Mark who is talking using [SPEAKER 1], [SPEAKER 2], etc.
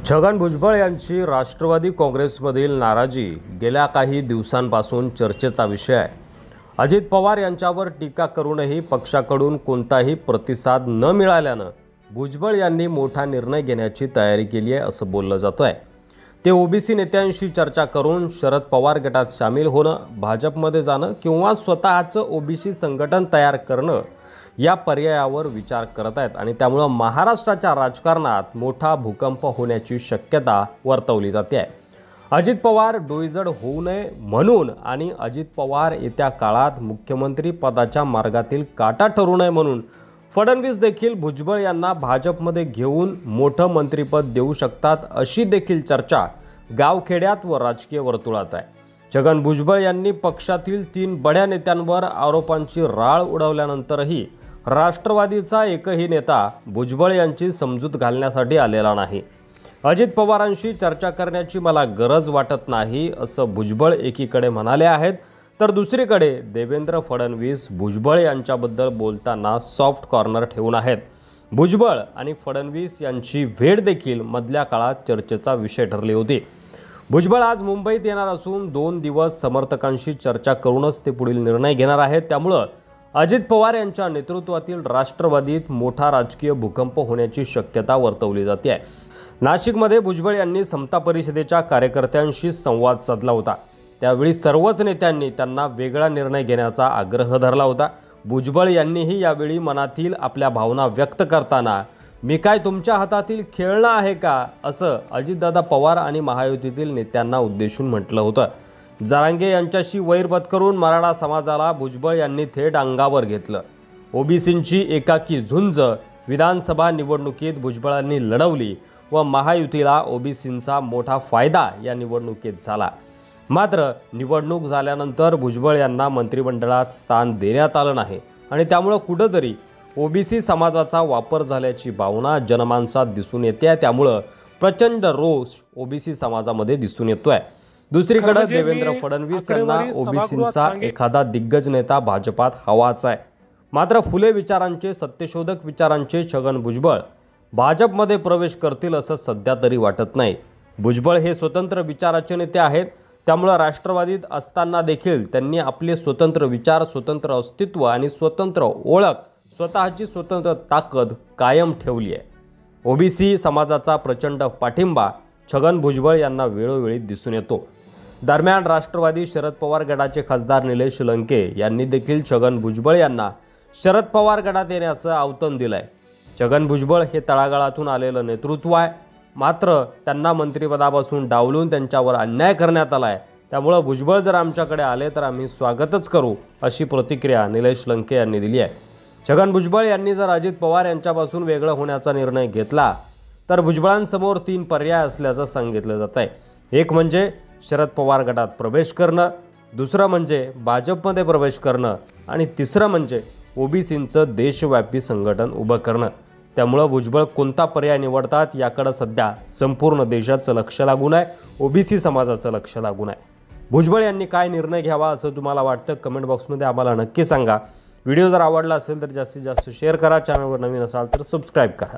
[SPEAKER 1] छगन भुजबळ यांची राष्ट्रवादी काँग्रेसमधील नाराजी गेल्या काही दिवसांपासून चर्चेचा विषय आहे। अजित पवार यांच्यावर टीका करूनही पक्षाकडून कोणताही प्रतिसाद न मिळाल्याने भुजबळ यांनी मोठा निर्णय घेण्याची तयारी केली आहे असं बोललं जातं आहे। ते ओबीसी नेत्यांशी चर्चा करून शरद पवार गटात सामील होणं, भाजपमध्ये जाणं किंवा स्वतःचं ओबीसी संघटन तयार करणं या पर्यायावर विचार करत आहेत आणि त्यामुळे महाराष्ट्राच्या राजकारणात मोठा भूकंप होण्याची शक्यता वर्तवली जाते आहे। अजित पवार डोईजड होऊ नये म्हणून आणि अजित पवार येत्या काळात मुख्यमंत्री पदाच्या मार्गातील काटा ठरू नये म्हणून फडणवीस देखील भुजबळ यांना भाजपमध्ये घेऊन मोठं मंत्रिपद देऊ शकतात अशी देखील चर्चा गावखेड्यात व राजकीय वर्तुळात आहे। छगन भुजबळ यांनी पक्षातील 3 बड्या नेत्यांवर आरोपांची राळ उडवल्यानंतरही राष्ट्रवादीचा एकही नेता भुजबळ यांची समजूत घालण्यासाठी आलेला नाही। अजित पवारांशी चर्चा करण्याची मला गरज वाटत नाही असं भुजबळ एकीकडे म्हणाले आहेत, तर दुसरीकडे देवेंद्र फडणवीस भुजबळ यांच्याबद्दल बोलताना सॉफ्ट कॉर्नर ठेवून आहेत। भुजबळ आणि फडणवीस यांची भेट देखील मधल्या काळात चर्चेचा विषय ठरली होती। भुजबळ आज मुंबईत येणार असून 2 दिवस समर्थकांशी चर्चा करूनच ते पुढील निर्णय घेणार आहेत। त्यामुळे अजित पवार यांच्या नेतृत्वातील राष्ट्रवादीत मोठा राजकीय भूकंप होण्याची शक्यता वर्तवली जाते आहे। नाशिकमध्ये भुजबळ यांनी समता परिषदेच्या कार्यकर्त्यांशी संवाद साधला होता। त्यावेळी सर्वच नेत्यांनी त्यांना वेगळा निर्णय घेण्याचा आग्रह धरला होता। भुजबळ यांनीही यावेळी मनातील आपल्या भावना व्यक्त करताना मी काय तुमच्या हातातील खेळणं आहे का असं अजितदादा पवार आणि महायुतीतील नेत्यांना उद्देशून म्हटलं होतं। जरांगे यांच्याशी वैर पत्करून मराठा समाजाला भुजबळ यांनी थेट अंगावर घेतलं। ओबीसींची एकाकी झुंज विधानसभा निवडणुकीत भुजबळांनी लढवली व महायुतीला ओबीसींचा मोठा फायदा या निवडणुकीत झाला। मात्र निवडणूक झाल्यानंतर भुजबळ यांना मंत्रिमंडळात स्थान देण्यात आलं नाही आणि त्यामुळे कुठेतरी ओबीसी समाजाचा वापर झाल्याची भावना जनमानसात दिसून येते। त्यामुळे प्रचंड रोष ओबीसी समाजामध्ये दिसून येतोय। दुसरीकडे देवेंद्र फडणवीस यांना ओबीसींचा एखादा दिग्गज नेता भाजपात हवाच आहे। मात्र फुले विचारांचे, सत्यशोधक विचारांचे छगन भुजबळ भाजपमध्ये प्रवेश करतील असं सध्या तरी वाटत नाही। भुजबळ हे स्वतंत्र विचाराचे नेते आहेत, त्यामुळे राष्ट्रवादीत असताना देखील त्यांनी आपले स्वतंत्र विचार, स्वतंत्र अस्तित्व आणि स्वतंत्र ओळख, स्वतःची स्वतंत्र ताकद कायम ठेवली आहे। ओबीसी समाजाचा प्रचंड पाठिंबा छगन भुजबळ यांना वेळोवेळी दिसून येतो। दरम्यान राष्ट्रवादी शरद पवार गटाचे खासदार निलेश लंके यांनी देखील छगन भुजबळ यांना शरद पवार गटात येण्याचं आव्हान दिलंय। छगन भुजबळ हे तळागाळातून आलेलं नेतृत्व आहे, मात्र त्यांना मंत्रिपदापासून डावलून त्यांच्यावर अन्याय करण्यात आलाय। त्यामुळे भुजबळ जर आमच्याकडे आले तर आम्ही स्वागतच करू अशी प्रतिक्रिया निलेश लंके यांनी दिली आहे। छगन भुजबळ यांनी जर अजित पवार यांच्यापासून वेगळं होण्याचा निर्णय घेतला तर भुजबळांसमोर 3 पर्याय असल्याचं सांगितलं जात आहे। एक म्हणजे शरद पवार गटात प्रवेश करणं, दुसरं म्हणजे भाजपमध्ये प्रवेश करणं आणि तिसरं म्हणजे ओबीसींचं देशव्यापी संघटन उभं करणं। त्यामुळे भुजबळ कोणता पर्याय निवडतात याकडे सध्या संपूर्ण देशाचं लक्ष लागून आहे, ओबीसी समाजाचं लक्ष लागून आहे। भुजबळ यांनी काय निर्णय घ्यावा असं तुम्हाला वाटतं कमेंट बॉक्समध्ये आम्हाला नक्की सांगा। व्हिडिओ जर आवडला असेल तर जास्तीत जास्त शेअर करा, चॅनलवर नवीन असाल तर सबस्क्राईब करा।